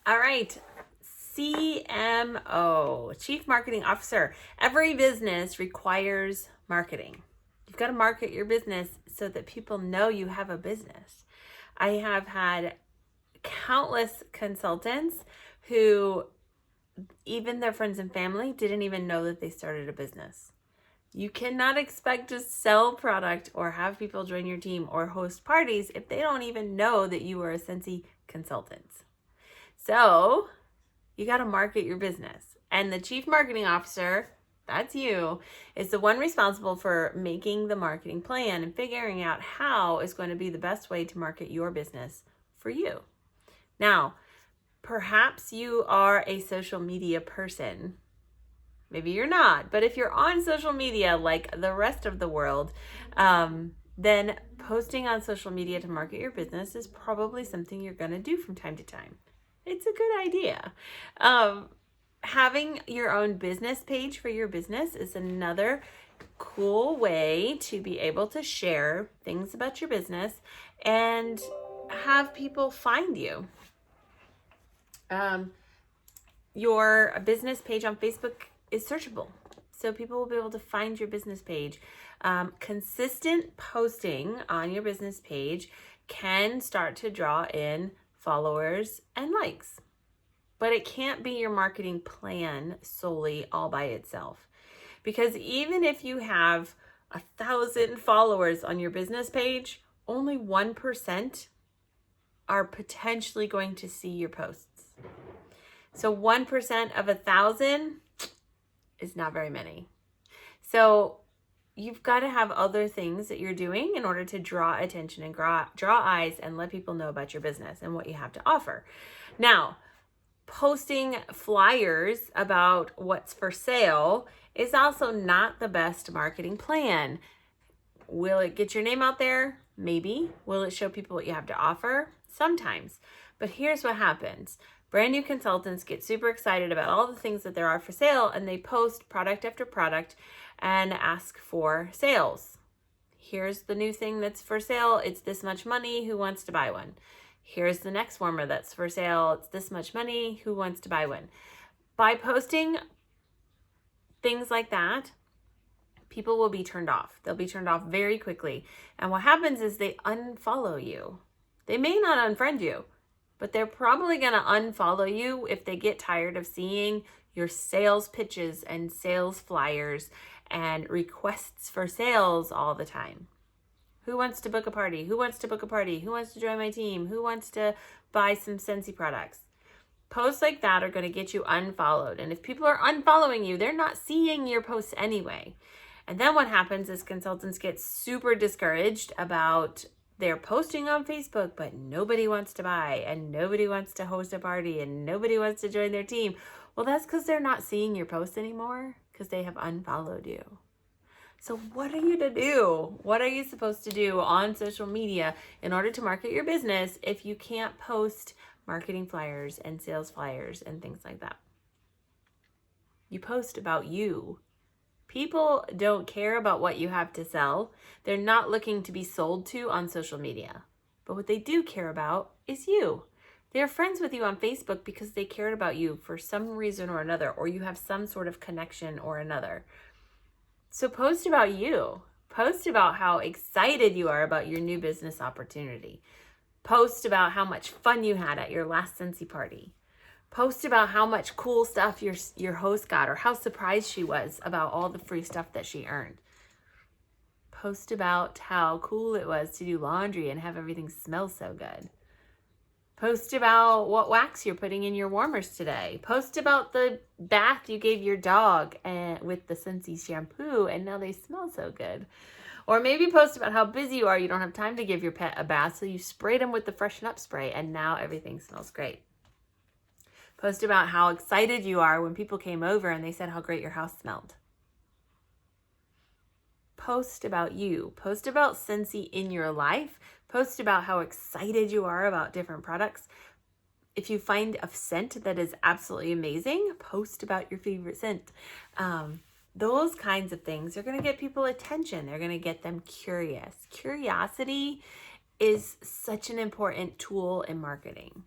All right. CMO, Chief Marketing Officer. Every business requires marketing. You've got to market your business so that people know you have a business. I have had countless consultants who, even their friends and family, didn't even know that they started a business. You cannot expect to sell product or have people join your team or host parties if they don't even know that you are a Sensi consultant. So you got to market your business. And the chief marketing officer, that's you, is the one responsible for making the marketing plan and figuring out how is going to be the best way to market your business for you. Now, perhaps you are a social media person. Maybe you're not, but if you're on social media like the rest of the world, then posting on social media to market your business is probably something you're going to do from time to time. It's a good idea. Having your own business page for your business is another cool way to be able to share things about your business and have people find you. Your business page on Facebook is searchable, so people will be able to find your business page. Consistent posting on your business page can start to draw in followers and likes, but it can't be your marketing plan solely all by itself. Because even if you have 1,000 followers on your business page, only 1% are potentially going to see your posts. So 1% of 1,000 is not very many. So you've got to have other things that you're doing in order to draw attention and draw eyes and let people know about your business and what you have to offer. Now, posting flyers about what's for sale is also not the best marketing plan. Will it get your name out there? Maybe. Will it show people what you have to offer? Sometimes. But here's what happens. Brand new consultants get super excited about all the things that there are for sale, and they post product after product and ask for sales. Here's the new thing that's for sale. It's this much money. Who wants to buy one? Here's the next warmer that's for sale. It's this much money. Who wants to buy one? By posting things like that, people will be turned off. They'll be turned off very quickly. And what happens is they unfollow you. They may not unfriend you, but they're probably going to unfollow you if they get tired of seeing your sales pitches and sales flyers and requests for sales all the time. Who wants to book a party? Who wants to book a party? Who wants to join my team? Who wants to buy some Sensi products? Posts like that are going to get you unfollowed. And if people are unfollowing you, they're not seeing your posts anyway. And then what happens is consultants get super discouraged about they're posting on Facebook, but nobody wants to buy and nobody wants to host a party and nobody wants to join their team. Well, that's because they're not seeing your posts anymore because they have unfollowed you. So what are you to do? What are you supposed to do on social media in order to market your business if you can't post marketing flyers and sales flyers and things like that? You post about you. People don't care about what you have to sell. They're not looking to be sold to on social media. But what they do care about is you. They're friends with you on Facebook because they cared about you for some reason or another, or you have some sort of connection or another. So post about you. Post about how excited you are about your new business opportunity. Post about how much fun you had at your last Sensi party. Post about how much cool stuff your host got or how surprised she was about all the free stuff that she earned. Post about how cool it was to do laundry and have everything smell so good. Post about what wax you're putting in your warmers today. Post about the bath you gave your dog with the Sensi shampoo and now they smell so good. Or maybe post about how busy you are. You don't have time to give your pet a bath, so you sprayed them with the Freshen Up spray and now everything smells great. Post about how excited you are when people came over and they said how great your house smelled. Post about you. Post about Sensi in your life. Post about how excited you are about different products. If you find a scent that is absolutely amazing, post about your favorite scent. Those kinds of things are going to get people attention. They're going to get them curious. Curiosity is such an important tool in marketing.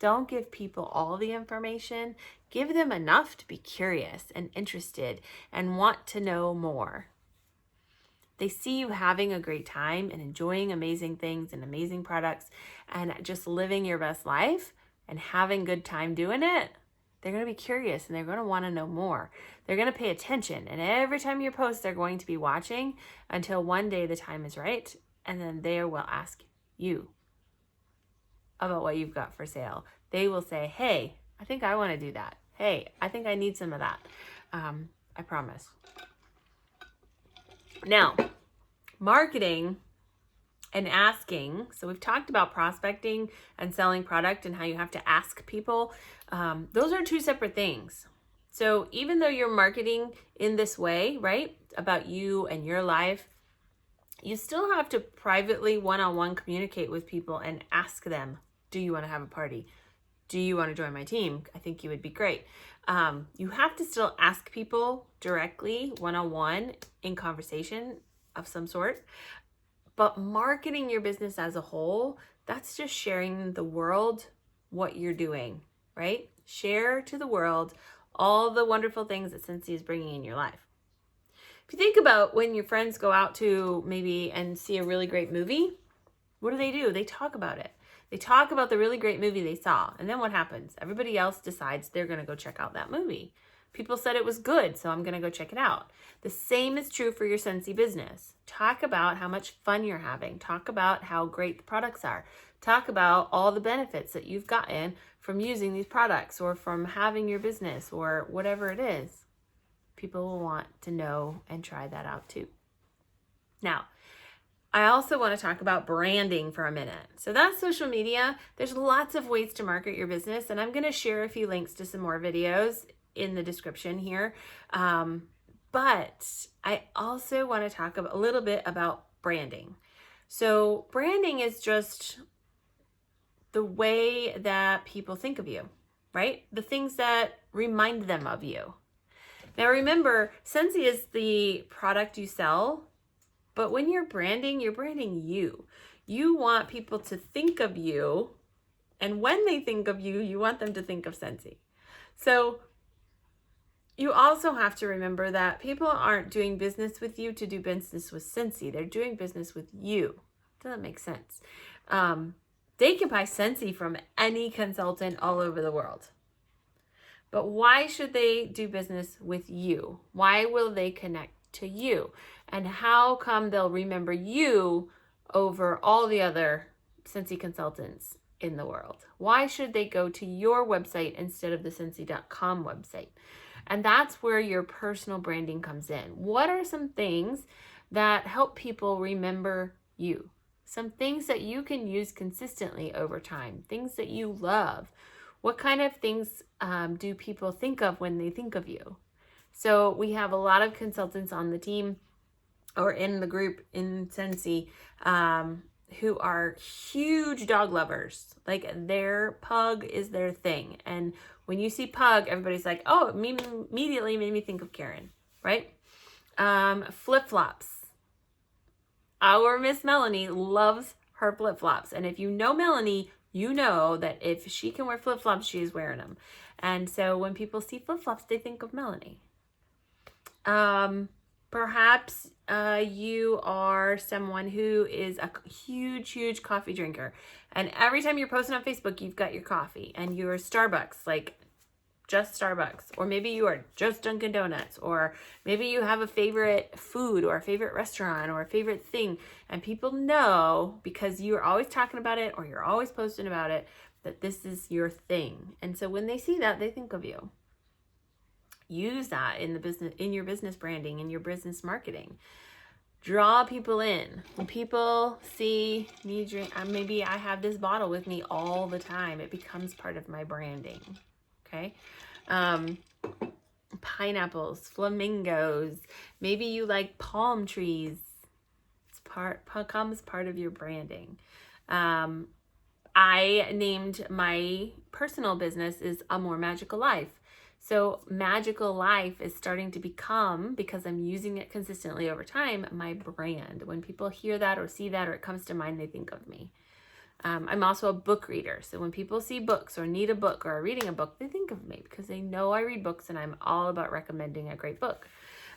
Don't give people all the information. Give them enough to be curious and interested and want to know more. They see you having a great time and enjoying amazing things and amazing products and just living your best life and having good time doing it. They're going to be curious and they're going to want to know more. They're going to pay attention. And every time you post, they're going to be watching until one day the time is right. And then they will ask you about what you've got for sale. They will say, hey, I think I want to do that. Hey, I think I need some of that. I promise. Now, marketing and asking. So we've talked about prospecting and selling product and how you have to ask people. Those are two separate things. So even though you're marketing in this way, right, about you and your life, you still have to privately one-on-one communicate with people and ask them, do you want to have a party? Do you want to join my team? I think you would be great. You have to still ask people directly, one-on-one, in conversation of some sort. But marketing your business as a whole, that's just sharing the world what you're doing, right? Share to the world all the wonderful things that Scentsy is bringing in your life. If you think about when your friends go out to maybe and see a really great movie, what do? They talk about it. They talk about the really great movie they saw. And then what happens? Everybody else decides they're going to go check out that movie. People said it was good, so I'm going to go check it out. The same is true for your Scentsy business. Talk about how much fun you're having. Talk about how great the products are. Talk about all the benefits that you've gotten from using these products or from having your business or whatever it is. People will want to know and try that out too. Now, I also want to talk about branding for a minute. So that's social media. There's lots of ways to market your business, and I'm going to share a few links to some more videos in the description here. But I also want to talk a little bit about branding. So branding is just the way that people think of you, right? The things that remind them of you. Now remember, Scentsy is the product you sell, but when you're branding you. You want people to think of you, and when they think of you, you want them to think of Scentsy. So you also have to remember that people aren't doing business with you to do business with Scentsy. They're doing business with you. Does that make sense? They can buy Scentsy from any consultant all over the world. But why should they do business with you? Why will they connect to you? And how come they'll remember you over all the other Scentsy consultants in the world? Why should they go to your website instead of the Scentsy.com website? And that's where your personal branding comes in. What are some things that help people remember you? Some things that you can use consistently over time, things that you love. What kind of things do people think of when they think of you? So we have a lot of consultants on the team or in the group in Scentsy who are huge dog lovers. Like their pug is their thing. And when you see pug, everybody's like, oh, it immediately made me think of Karen, right? Flip-flops. Our Miss Melanie loves her flip-flops. And if you know Melanie, you know that if she can wear flip-flops, she is wearing them. And so when people see flip-flops, they think of Melanie. Perhaps you are someone who is a huge coffee drinker. And every time you're posting on Facebook, you've got your coffee. And you're Starbucks, like just Starbucks. Or maybe you are just Dunkin' Donuts. Or maybe you have a favorite food or a favorite restaurant or a favorite thing. And people know, because you're always talking about it or you're always posting about it, that this is your thing. And so when they see that, they think of you. Use that in the business, in your business branding, in your business marketing. Draw people in. When people see me drink, maybe I have this bottle with me all the time. It becomes part of my branding. Okay. Pineapples, flamingos. Maybe you like palm trees. It's becomes part of your branding. I named my personal business is A More Magical Life. So Magical Life is starting to become, because I'm using it consistently over time, my brand. When people hear that or see that or it comes to mind, they think of me. I'm also a book reader. So when people see books or need a book or are reading a book, they think of me because they know I read books and I'm all about recommending a great book.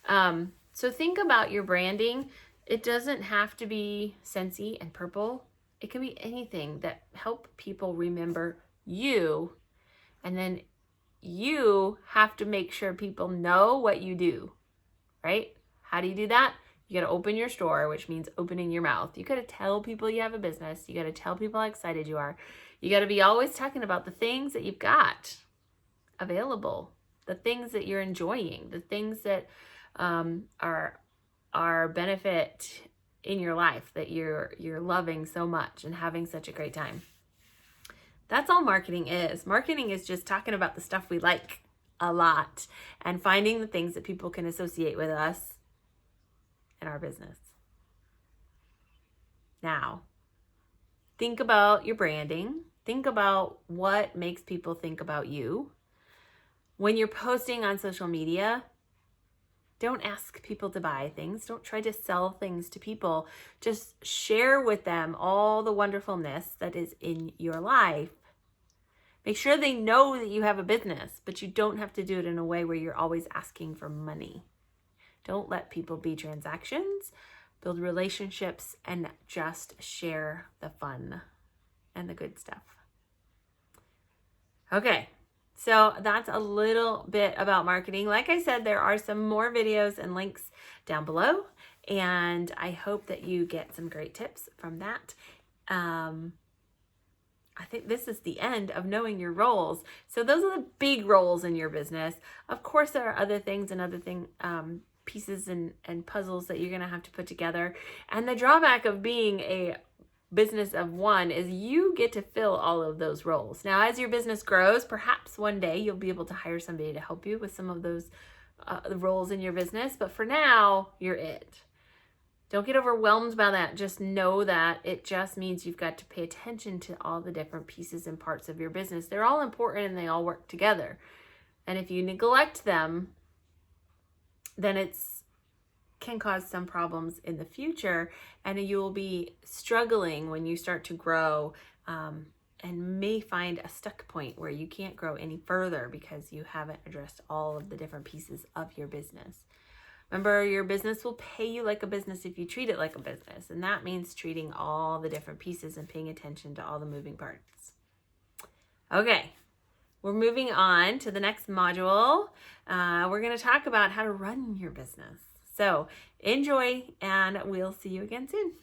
So think about your branding. It doesn't have to be Scentsy and purple. It can be anything that help people remember you. And then you have to make sure people know what you do, right? How do you do that? You got to open your store, which means opening your mouth. You got to tell people you have a business. You got to tell people how excited you are. You got to be always talking about the things that you've got available, the things that you're enjoying, the things that are benefit in your life that you're loving so much and having such a great time. That's all marketing is. Marketing is just talking about the stuff we like a lot and finding the things that people can associate with us in our business. Now, think about your branding. Think about what makes people think about you. When you're posting on social media, don't ask people to buy things. Don't try to sell things to people. Just share with them all the wonderfulness that is in your life. Make sure they know that you have a business, but you don't have to do it in a way where you're always asking for money. Don't let people be transactions. Build relationships and just share the fun and the good stuff. Okay, so that's a little bit about marketing. Like I said, there are some more videos and links down below, and I hope that you get some great tips from that. I think this is the end of knowing your roles. So those are the big roles in your business. Of course, there are other things and pieces and puzzles that you're going to have to put together. And the drawback of being a business of one is you get to fill all of those roles. Now, as your business grows, perhaps one day you'll be able to hire somebody to help you with some of those roles in your business. But for now, you're it. Don't get overwhelmed by that. Just know that it just means you've got to pay attention to all the different pieces and parts of your business. They're all important and they all work together. And if you neglect them, then it's can cause some problems in the future, and you will be struggling when you start to grow, and may find a stuck point where you can't grow any further because you haven't addressed all of the different pieces of your business. Remember, your business will pay you like a business if you treat it like a business, and that means treating all the different pieces and paying attention to all the moving parts. Okay. We're moving on to the next module. We're going to talk about how to run your business. So enjoy, and we'll see you again soon.